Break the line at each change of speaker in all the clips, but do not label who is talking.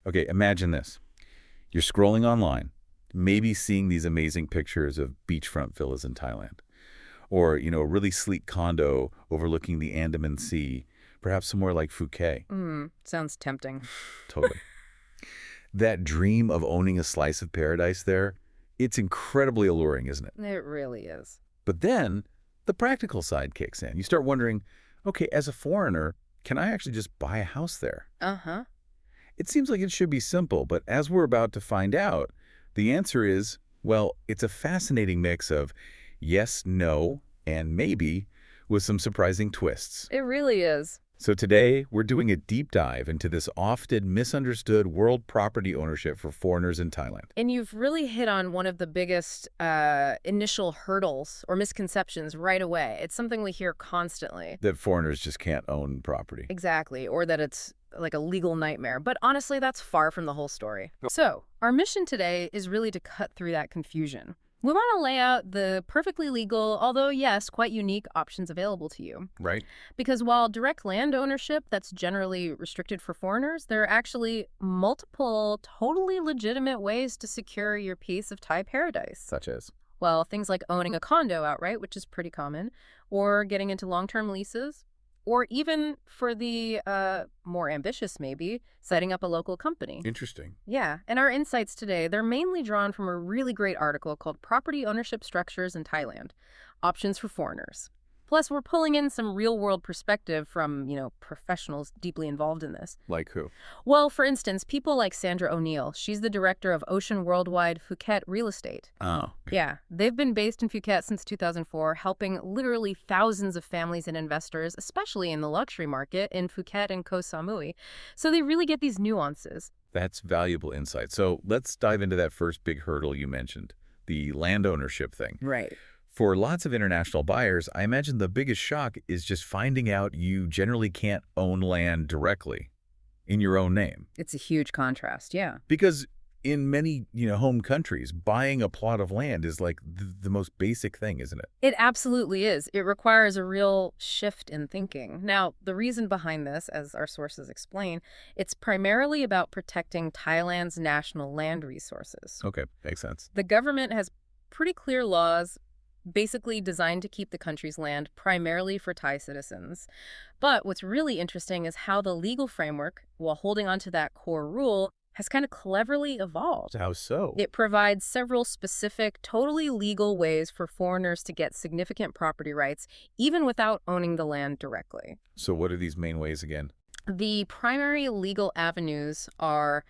Okay, imagine this. You're scrolling online, maybe seeing these amazing pictures of beachfront villas in Thailand. Or, a really sleek condo overlooking the Andaman Sea, perhaps somewhere like Phuket.
Sounds tempting.
Totally. That dream of owning a slice of paradise there, it's incredibly alluring, isn't it?
It really is.
But then the practical side kicks in. You start wondering, okay, as a foreigner, can I actually just buy a house there?
Uh-huh.
It seems like it should be simple, but as we're about to find out, the answer is, well, it's a fascinating mix of yes, no, and maybe, with some surprising twists.
It really is.
So today, we're doing a deep dive into this often misunderstood world property ownership for foreigners in Thailand.
And you've really hit on one of the biggest initial hurdles or misconceptions right away. It's something we hear constantly.
That foreigners just can't own property.
Exactly, or that it's like a legal nightmare. But honestly, that's far from the whole story. So, our mission today is really to cut through that confusion. We want to lay out the perfectly legal, although yes, quite unique options available to you.
Right.
Because while direct land ownership that's generally restricted for foreigners, there are actually multiple totally legitimate ways to secure your piece of Thai paradise.
Such as?
Well, things like owning a condo outright, which is pretty common, or getting into long-term leases, or even for the more ambitious maybe, setting up a local company.
Interesting.
Yeah, and our insights today, they're mainly drawn from a really great article called Property Ownership Structures in Thailand, Options for Foreigners. Plus, we're pulling in some real-world perspective from, professionals deeply involved in this.
Like who?
Well, for instance, people like Sandra O'Neill. She's the director of Ocean Worldwide Phuket Real Estate.
Oh.
Yeah, they've been based in Phuket since 2004, helping literally thousands of families and investors, especially in the luxury market in Phuket and Koh Samui. So they really get these nuances.
That's valuable insight. So let's dive into that first big hurdle you mentioned, the land ownership thing.
Right.
For lots of international buyers, I imagine the biggest shock is just finding out you generally can't own land directly in your own name.
It's a huge contrast, yeah.
Because in many, home countries, buying a plot of land is like the most basic thing, isn't it?
It absolutely is. It requires a real shift in thinking. Now, the reason behind this, as our sources explain, it's primarily about protecting Thailand's national land resources.
Okay, makes sense.
The government has pretty clear laws basically designed to keep the country's land primarily for Thai citizens. But what's really interesting is how the legal framework, while holding on to that core rule, has kind of cleverly evolved.
How so?
It provides several specific, totally legal ways for foreigners to get significant property rights, even without owning the land directly.
So what are these main ways again?
The primary legal avenues are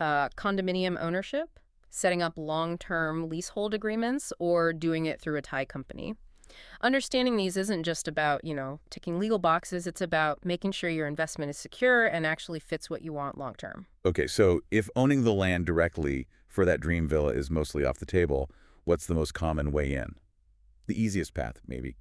condominium ownership, setting up long-term leasehold agreements, or doing it through a Thai company. Understanding these isn't just about, ticking legal boxes. It's about making sure your investment is secure and actually fits what you want long-term.
Okay, so if owning the land directly for that dream villa is mostly off the table, what's the most common way in? The easiest path, maybe.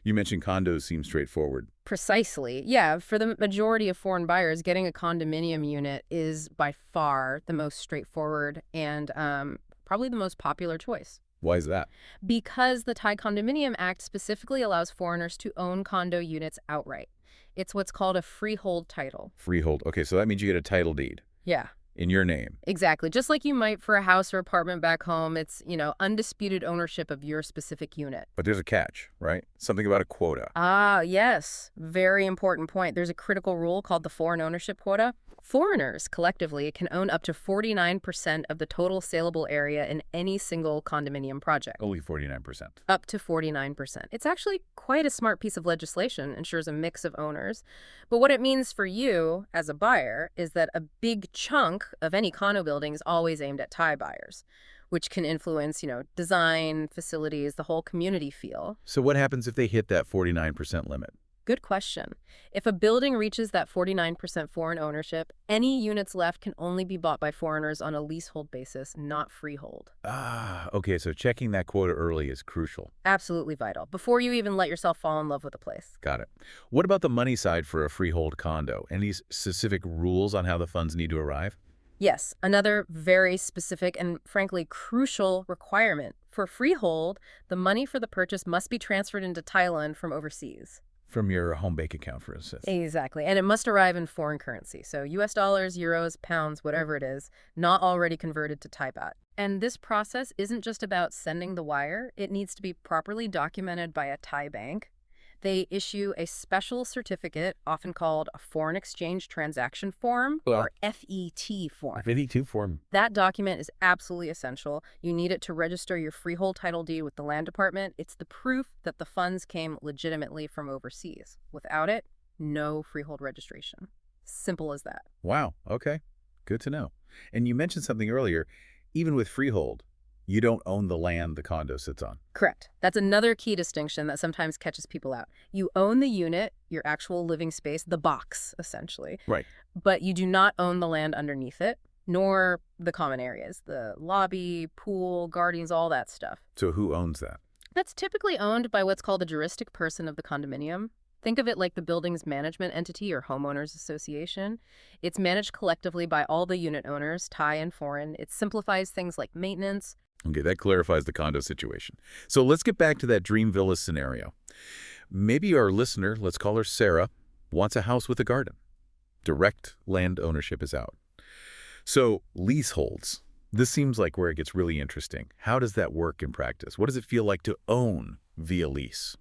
You mentioned condos seem straightforward.
Precisely. Yeah, for the majority of foreign buyers, getting a condominium unit is by far the most straightforward and probably the most popular choice.
Why is that?
Because the Thai Condominium Act specifically allows foreigners to own condo units outright. It's what's called a freehold title.
Freehold. Okay, so that means you get a title deed
Yeah.
in your name.
Exactly. Just like you might for a house or apartment back home, it's, undisputed ownership of your specific unit.
But there's a catch, right? Something about a quota.
Ah, yes. Very important point. There's a critical rule called the foreign ownership quota. Foreigners, collectively, can own up to 49% of the total saleable area in any single condominium project.
Only 49%.
Up to 49%. It's actually quite a smart piece of legislation, ensures a mix of owners. But what it means for you as a buyer is that a big chunk of any condo building is always aimed at Thai buyers, which can influence, design, facilities, the whole community feel.
So what happens if they hit that 49% limit?
Good question. If a building reaches that 49% foreign ownership, any units left can only be bought by foreigners on a leasehold basis, not freehold.
Ah, okay, so checking that quota early is crucial.
Absolutely vital, before you even let yourself fall in love with a place.
Got it. What about the money side for a freehold condo? Any specific rules on how the funds need to arrive?
Yes, another very specific and frankly crucial requirement. For freehold, the money for the purchase must be transferred into Thailand from overseas.
from your home bank account, for instance.
Exactly. And it must arrive in foreign currency. So US dollars, euros, pounds, whatever it is, not already converted to Thai baht. And this process isn't just about sending the wire. It needs to be properly documented by a Thai bank. They issue a special certificate, often called a foreign exchange transaction form,
Well,
or FET form.
52 form.
That document is absolutely essential. You need it to register your freehold title deed with the land department. It's the proof that the funds came legitimately from overseas. Without it, no freehold registration. Simple as that.
Wow. Okay. Good to know. And you mentioned something earlier. Even with freehold, you don't own the land the condo sits on.
Correct. That's another key distinction that sometimes catches people out. You own the unit, your actual living space, the box, essentially.
Right.
But you do not own the land underneath it, nor the common areas, the lobby, pool, gardens, all that stuff.
So who owns that?
That's typically owned by what's called the juristic person of the condominium. Think of it like the building's management entity or homeowners association. It's managed collectively by all the unit owners, Thai and foreign. It simplifies things like maintenance.
Okay, that clarifies the condo situation. So let's get back to that dream villa scenario. Maybe our listener, let's call her Sarah, wants a house with a garden. Direct land ownership is out. So leaseholds. This seems like where it gets really interesting. How does that work in practice? What does it feel like to own via lease?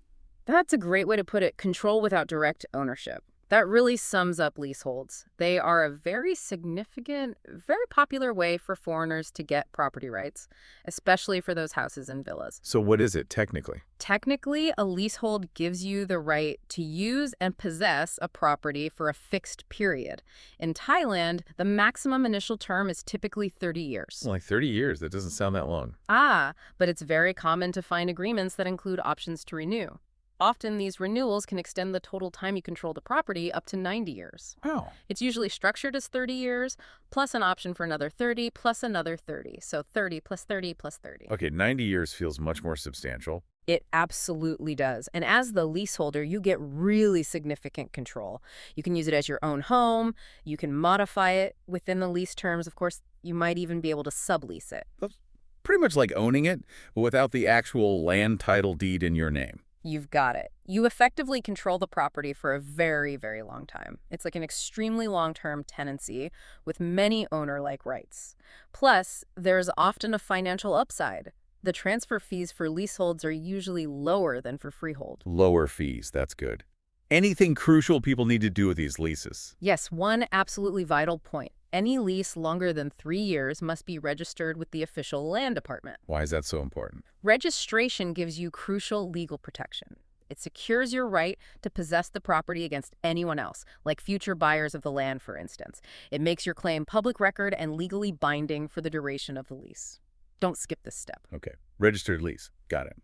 That's a great way to put it, control without direct ownership. That really sums up leaseholds. They are a very significant, very popular way for foreigners to get property rights, especially for those houses and villas.
So what is it technically?
Technically, a leasehold gives you the right to use and possess a property for a fixed period. In Thailand, the maximum initial term is typically 30 years.
Like 30 years. That doesn't sound that long.
But it's very common to find agreements that include options to renew. Often, these renewals can extend the total time you control the property up to 90 years.
Wow.
It's usually structured as 30 years, plus an option for another 30, plus another 30. So 30 plus 30 plus 30.
Okay, 90 years feels much more substantial.
It absolutely does. And as the leaseholder, you get really significant control. You can use it as your own home. You can modify it within the lease terms. Of course, you might even be able to sublease it.
That's pretty much like owning it, but without the actual land title deed in your name.
You've got it. You effectively control the property for a very, very long time. It's like an extremely long-term tenancy with many owner-like rights. Plus, there's often a financial upside. The transfer fees for leaseholds are usually lower than for freehold.
Lower fees, that's good. Anything crucial people need to do with these leases?
Yes, one absolutely vital point. Any lease longer than 3 years must be registered with the official land department.
Why is that so important?
Registration gives you crucial legal protection. It secures your right to possess the property against anyone else, like future buyers of the land, for instance. It makes your claim public record and legally binding for the duration of the lease. Don't skip this step.
Okay, registered lease. Got it.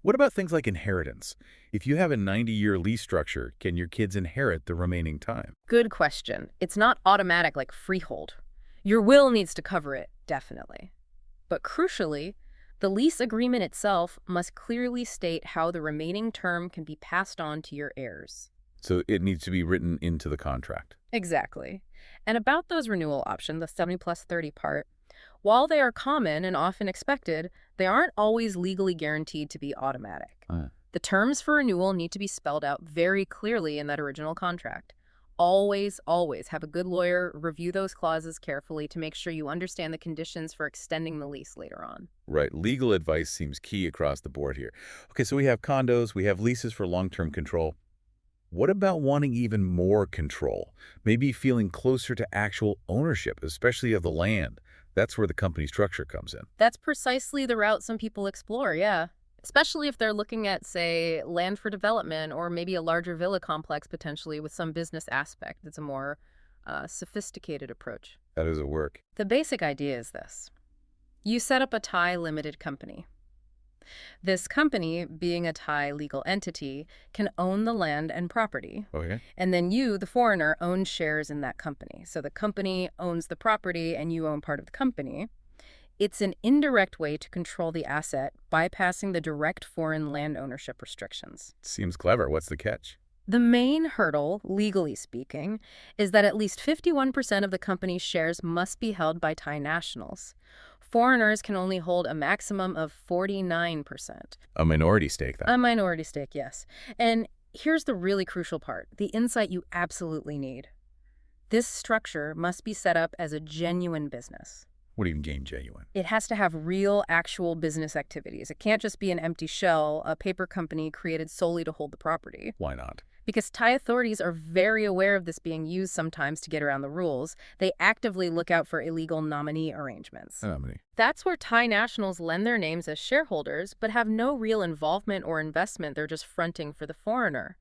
What about things like inheritance? If you have a 90-year lease structure, can your kids inherit the remaining time?
Good question. It's not automatic like freehold. Your will needs to cover it, definitely. But crucially, the lease agreement itself must clearly state how the remaining term can be passed on to your heirs.
So it needs to be written into the contract.
Exactly. And about those renewal options, the 70 plus 30 part, while they are common and often expected, they aren't always legally guaranteed to be automatic. The terms for renewal need to be spelled out very clearly in that original contract. Always, always have a good lawyer review those clauses carefully to make sure you understand the conditions for extending the lease later on.
Right. Legal advice seems key across the board here. Okay, so we have condos, we have leases for long-term control. What about wanting even more control? Maybe feeling closer to actual ownership, especially of the land. That's where the company structure comes in.
That's precisely the route some people explore, yeah. Especially if they're looking at, say, land for development or maybe a larger villa complex potentially with some business aspect. It's a more sophisticated approach.
How does it work?
The basic idea is this. You set up a Thai limited company. This company, being a Thai legal entity, can own the land and property.
Okay.
And then you, the foreigner, own shares in that company. So the company owns the property and you own part of the company. It's an indirect way to control the asset, bypassing the direct foreign land ownership restrictions.
Seems clever. What's the catch?
The main hurdle, legally speaking, is that at least 51% of the company's shares must be held by Thai nationals. Foreigners can only hold a maximum of 49%.
A minority stake, then.
A minority stake, yes. And Here's the really crucial part, the insight you absolutely need. This structure must be set up as a genuine business.
What do you mean genuine?
It has to have real, actual business activities. It can't just be an empty shell, a paper company created solely to hold the property.
Why not?
Because Thai authorities are very aware of this being used sometimes to get around the rules. They actively look out for illegal nominee arrangements.
Nominee.
That's where Thai nationals lend their names as shareholders, but have no real involvement or investment. They're just fronting for the foreigner.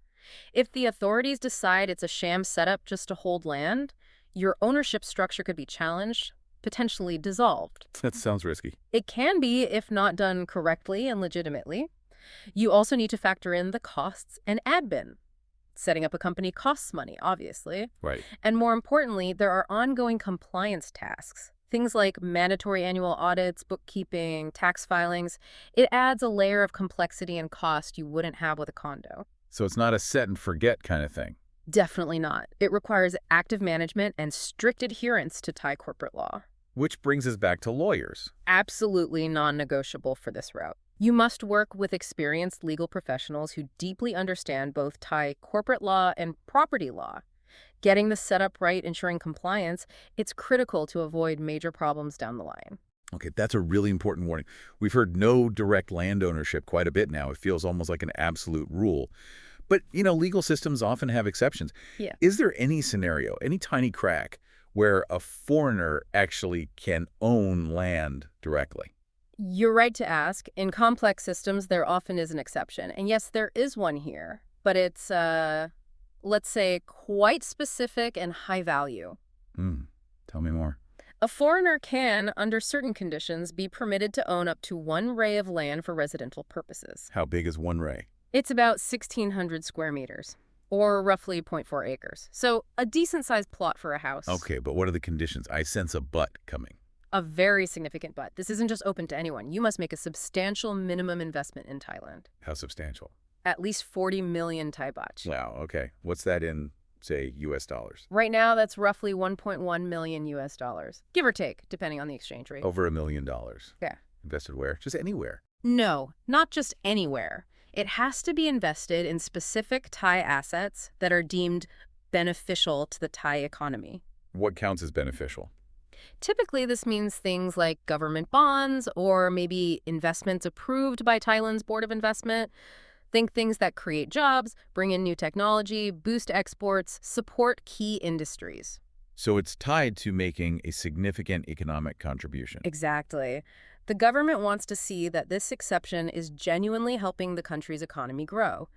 If the authorities decide it's a sham setup just to hold land, your ownership structure could be challenged, potentially dissolved.
That sounds risky.
It can be if not done correctly and legitimately. You also need to factor in the costs and admin. Setting up a company costs money, obviously.
Right.
And more importantly, there are ongoing compliance tasks. Things like mandatory annual audits, bookkeeping, tax filings. It adds a layer of complexity and cost you wouldn't have with a condo.
So it's not a set and forget kind of thing.
Definitely not. It requires active management and strict adherence to Thai corporate law.
Which brings us back to lawyers.
Absolutely non-negotiable for this route. You must work with experienced legal professionals who deeply understand both Thai corporate law and property law. Getting the setup right, ensuring compliance, it's critical to avoid major problems down the line.
Okay, that's a really important warning. We've heard no direct land ownership quite a bit now. It feels almost like an absolute rule. But, legal systems often have exceptions.
Yeah.
Is there any scenario, any tiny crack, where a foreigner actually can own land directly?
You're right to ask. In complex systems, there often is an exception. And yes, there is one here. But it's, let's say, quite specific and high value.
Tell me more.
A foreigner can, under certain conditions, be permitted to own up to one ray of land for residential purposes.
How big is one ray?
It's about 1,600 square meters, or roughly 0.4 acres. So a decent-sized plot for a house.
Okay, but what are the conditions? I sense a but coming.
A very significant but. This isn't just open to anyone. You must make a substantial minimum investment in Thailand.
How substantial?
At least 40 million Thai baht.
Wow, okay. What's that in, say, U.S. dollars?
Right now, that's roughly 1.1 million US dollars, give or take, depending on the exchange rate.
Over $1 million.
Yeah.
Invested where? Just anywhere.
No, not just anywhere. It has to be invested in specific Thai assets that are deemed beneficial to the Thai economy.
What counts as beneficial?
Typically, this means things like government bonds or maybe investments approved by Thailand's Board of Investment. Think things that create jobs, bring in new technology, boost exports, support key industries.
So it's tied to making a significant economic contribution.
Exactly. The government wants to see that this exception is genuinely helping the country's economy grow.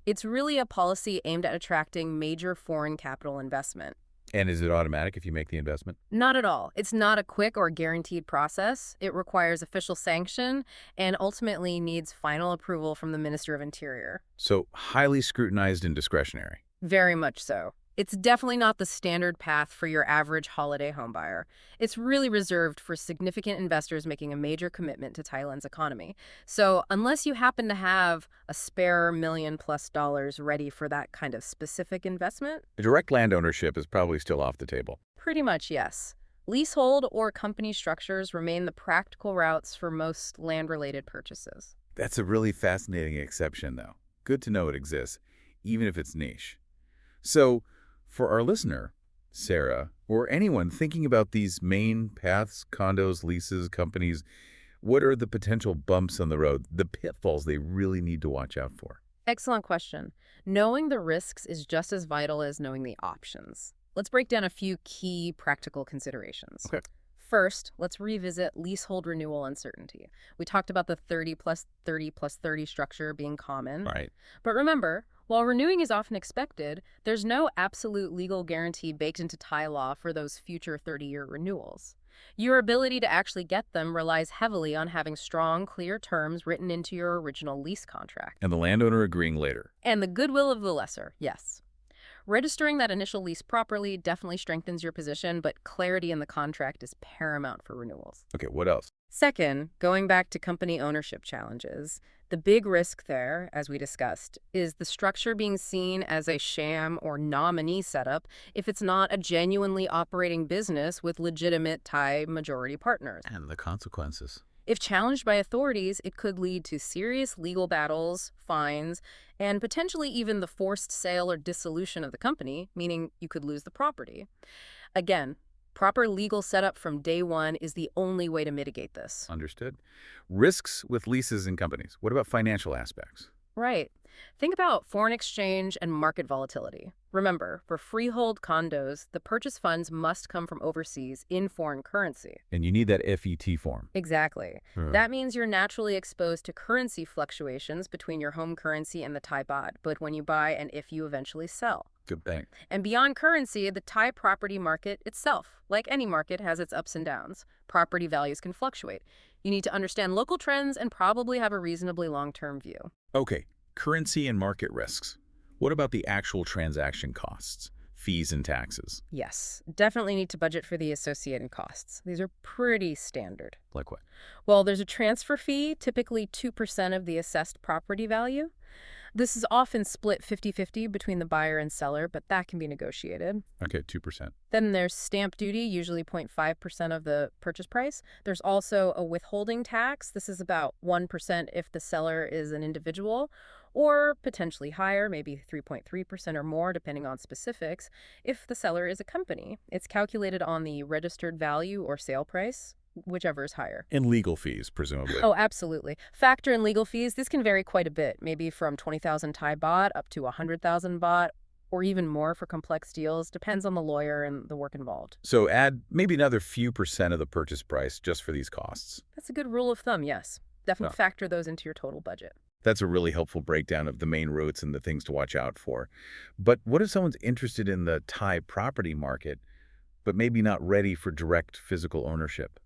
It's really a policy aimed at attracting major foreign capital investment.
And is it automatic if you make the investment?
Not at all. It's not a quick or guaranteed process. It requires official sanction and ultimately needs final approval from the Minister of Interior.
So highly scrutinized and discretionary.
Very much so. It's definitely not the standard path for your average holiday homebuyer. It's really reserved for significant investors making a major commitment to Thailand's economy. So unless you happen to have a spare $1 million+ ready for that kind of specific investment,
Direct land ownership is probably still off the table.
pretty much yes. Leasehold or company structures remain the practical routes for most land-related purchases.
That's a really fascinating exception, though. Good to know it exists, even if it's niche. So, for our listener, Sarah, or anyone thinking about these main paths, condos, leases, companies, what are the potential bumps on the road, the pitfalls they really need to watch out for?
Excellent question. Knowing the risks is just as vital as knowing the options. Let's break down a few key practical considerations.
Okay.
First, let's revisit leasehold renewal uncertainty. We talked about the 30 plus 30 plus 30 structure being common.
Right.
But remember, while renewing is often expected, there's no absolute legal guarantee baked into Thai law for those future 30-year renewals. Your ability to actually get them relies heavily on having strong, clear terms written into your original lease contract.
And the landowner agreeing later.
And the goodwill of the lessor, yes. Registering that initial lease properly definitely strengthens your position, but clarity in the contract is paramount for renewals.
Okay, what else?
Second, going back to company ownership challenges, the big risk there, as we discussed, is the structure being seen as a sham or nominee setup if it's not a genuinely operating business with legitimate Thai majority partners.
And the consequences.
If challenged by authorities, it could lead to serious legal battles, fines, and potentially even the forced sale or dissolution of the company, meaning you could lose the property. Again, proper legal setup from day one is the only way to mitigate this.
Understood. Risks with leases and companies. What about financial aspects?
Right. Think about foreign exchange and market volatility. Remember, for freehold condos, the purchase funds must come from overseas in foreign currency.
And you need that FET form.
Exactly.
Hmm.
That means you're naturally exposed to currency fluctuations between your home currency and the Thai baht, but when you buy and if you eventually sell.
Good thing.
And beyond currency, the Thai property market itself, like any market, has its ups and downs. Property values can fluctuate. You need to understand local trends and probably have a reasonably long-term view.
Okay, currency and market risks. What about the actual transaction costs, fees and taxes?
Yes, definitely need to budget for the associated costs. These are pretty standard.
Like what?
Well, there's a transfer fee, typically 2% of the assessed property value. This is often split 50-50 between the buyer and seller, but that can be negotiated.
Okay, 2%.
Then there's stamp duty, usually 0.5% of the purchase price. There's also a withholding tax. This is about 1% if the seller is an individual, or potentially higher, maybe 3.3% or more, depending on specifics, if the seller is a company. It's calculated on the registered value or sale price, whichever is higher.
And legal fees, presumably.
Oh, absolutely. Factor in legal fees. This can vary quite a bit, maybe from 20,000 Thai baht up to 100,000 baht, or even more for complex deals. Depends on the lawyer and the work involved.
So add maybe another few percent of the purchase price just for these costs.
That's a good rule of thumb, yes. Definitely
Oh.
factor those into your total budget.
That's a really helpful breakdown of the main routes and the things to watch out for. But what if someone's interested in the Thai property market, but maybe not ready for direct physical ownership?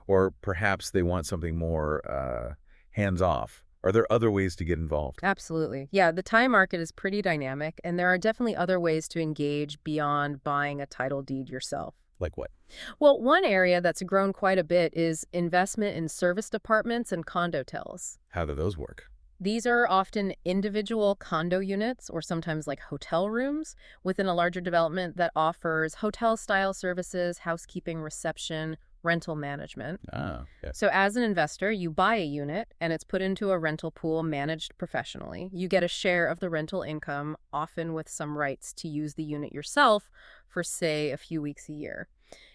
Or perhaps they want something more hands-off. Are there other ways to get involved?
Absolutely. Yeah, the Thai market is pretty dynamic, and there are definitely other ways to engage beyond buying a title deed yourself.
Like what?
Well, one area that's grown quite a bit is investment in service departments and condotels.
How do those work?
These are often individual condo units or sometimes like hotel rooms within a larger development that offers hotel-style services, housekeeping, reception, rental management.
Ah, yes.
So as an investor, you buy a unit and it's put into a rental pool managed professionally. You get a share of the rental income, often with some rights to use the unit yourself for, say, a few weeks a year.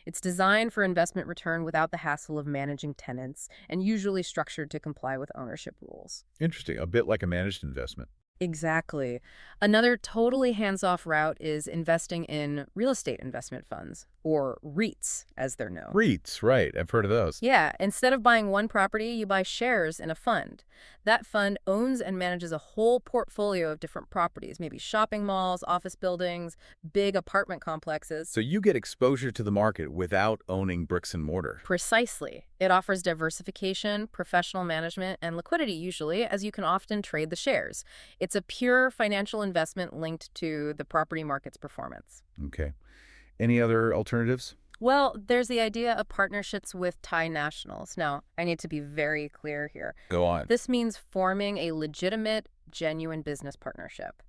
It's designed for investment return without the hassle of managing tenants and usually structured to comply with ownership rules.
Interesting. A bit like a managed investment.
Exactly. Another totally hands-off route is investing in real estate investment funds, or REITs, as they're known.
REITs, right. I've heard of those.
Yeah, instead of buying one property, you buy shares in a fund. That fund owns and manages a whole portfolio of different properties, maybe shopping malls, office buildings, big apartment complexes.
So you get exposure to the market without owning bricks and mortar.
Precisely. It offers diversification, professional management, and liquidity usually, as you can often trade the shares. It's a pure financial investment linked to the property market's performance.
Okay. Any other alternatives?
Well, there's the idea of partnerships with Thai nationals. Now, I need to be very clear here.
Go on.
This means forming a legitimate, genuine business partnership.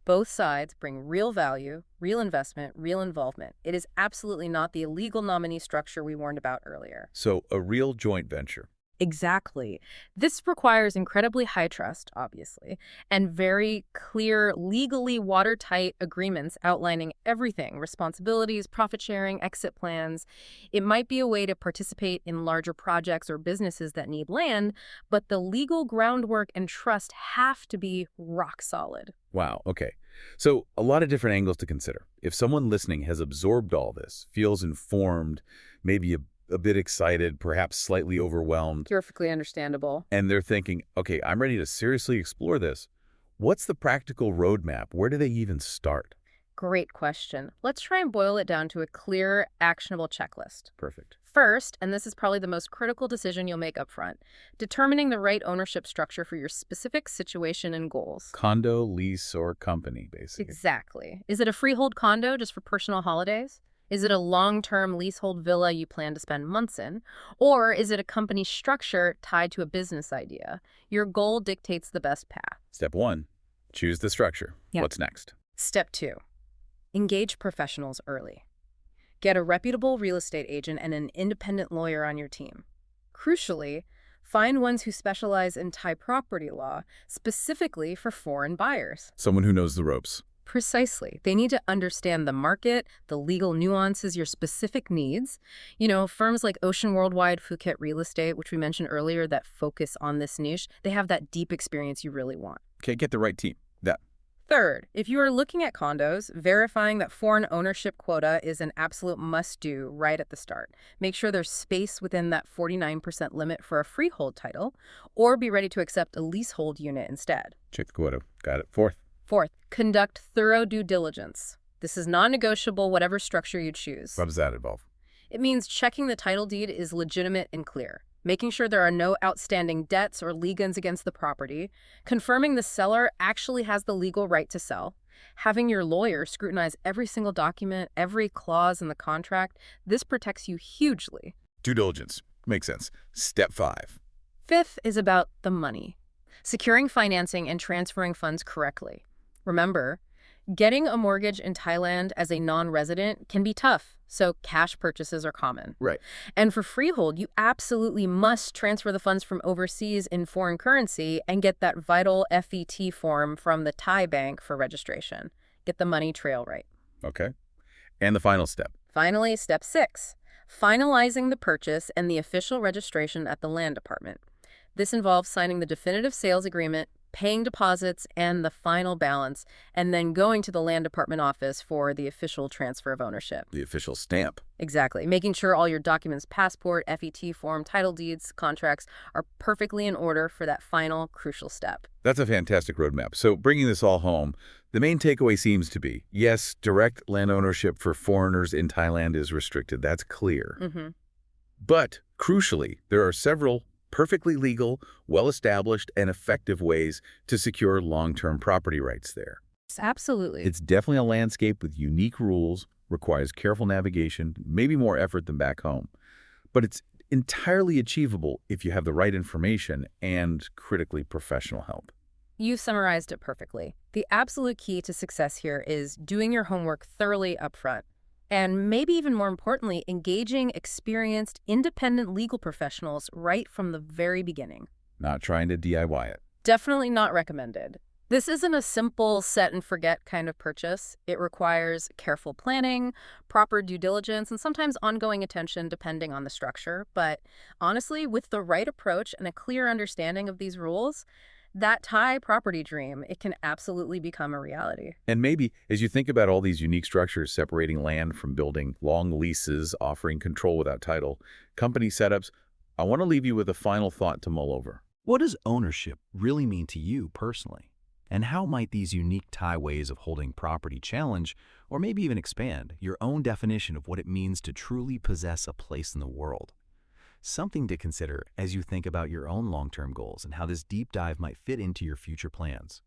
Both sides bring real value, real investment, real involvement. It is absolutely not the illegal nominee structure we warned about earlier.
So a real joint venture.
Exactly. This requires incredibly high trust, obviously, and very clear, legally watertight agreements outlining everything: responsibilities, profit sharing, exit plans. It might be a way to participate in larger projects or businesses that need land, but the legal groundwork and trust have to be rock solid.
Wow. Okay. So a lot of different angles to consider. If someone listening has absorbed all this, feels informed, maybe a bit excited, perhaps slightly overwhelmed,
Perfectly understandable.
and they're thinking, okay, I'm ready to seriously explore this. What's the practical roadmap? Where do they even start?
Great question. Let's try and boil it down to a clear, actionable checklist.
Perfect.
First, and this is probably the most critical decision you'll make up front, determining the right ownership structure for your specific situation and goals.
Condo, lease, or company, basically.
Exactly. Is it a freehold condo just for personal holidays? Is it a long-term leasehold villa you plan to spend months in? Or is it a company structure tied to a business idea? Your goal dictates the best path.
Step 1, choose the structure.
Yep.
What's next?
Step 2, engage professionals early. Get a reputable real estate agent and an independent lawyer on your team. Crucially, Find ones who specialize in Thai property law, specifically for foreign buyers.
Someone who knows the ropes.
Precisely. They need to understand the market, the legal nuances, your specific needs. Firms like Ocean Worldwide, Phuket Real Estate, which we mentioned earlier, that focus on this niche, they have that deep experience you really want.
Okay, get the right team. That.
Third, if you are looking at condos, verifying that foreign ownership quota is an absolute must-do right at the start. Make sure there's space within that 49% limit for a freehold title, or be ready to accept a leasehold unit instead.
Check the quota. Got it. Fourth.
Fourth, conduct thorough due diligence. This is non-negotiable, whatever structure you choose.
What does that involve?
It means checking the title deed is legitimate and clear, making sure there are no outstanding debts or liens against the property, confirming the seller actually has the legal right to sell, having your lawyer scrutinize every single document, every clause in the contract. This protects you hugely.
Due diligence. Makes sense. Step 5.
Fifth is about the money. Securing financing and transferring funds correctly. Remember, getting a mortgage in Thailand as a non-resident can be tough, so cash purchases are common.
Right.
And for freehold, you absolutely must transfer the funds from overseas in foreign currency and get that vital FET form from the Thai bank for registration. Get the money trail right.
Okay. And the final step.
Finally, step 6, finalizing the purchase and the official registration at the land department. This involves signing the definitive sales agreement, paying deposits and the final balance, and then going to the land department office for the official transfer of ownership.
The official stamp.
Exactly. Making sure all your documents, passport, FET form, title deeds, contracts, are perfectly in order for that final crucial step.
That's a fantastic roadmap. So bringing this all home, the main takeaway seems to be, yes, direct land ownership for foreigners in Thailand is restricted. That's clear. But crucially, there are several perfectly legal, well-established, and effective ways to secure long-term property rights there.
Absolutely.
It's definitely a landscape with unique rules, requires careful navigation, maybe more effort than back home. But it's entirely achievable if you have the right information and, critically, professional help.
You summarized it perfectly. The absolute key to success here is doing your homework thoroughly upfront. And maybe even more importantly, engaging experienced, independent legal professionals right from the very beginning.
Not trying to DIY it.
Definitely not recommended. This isn't a simple set and forget kind of purchase. It requires careful planning, proper due diligence, and sometimes ongoing attention depending on the structure. But honestly, with the right approach and a clear understanding of these rules, that Thai property dream, it can absolutely become a reality.
And maybe, as you think about all these unique structures separating land from building, long leases, offering control without title, company setups, I want to leave you with a final thought to mull over.
What does ownership really mean to you personally? And how might these unique Thai ways of holding property challenge, or maybe even expand, your own definition of what it means to truly possess a place in the world? Something to consider as you think about your own long-term goals and how this deep dive might fit into your future plans.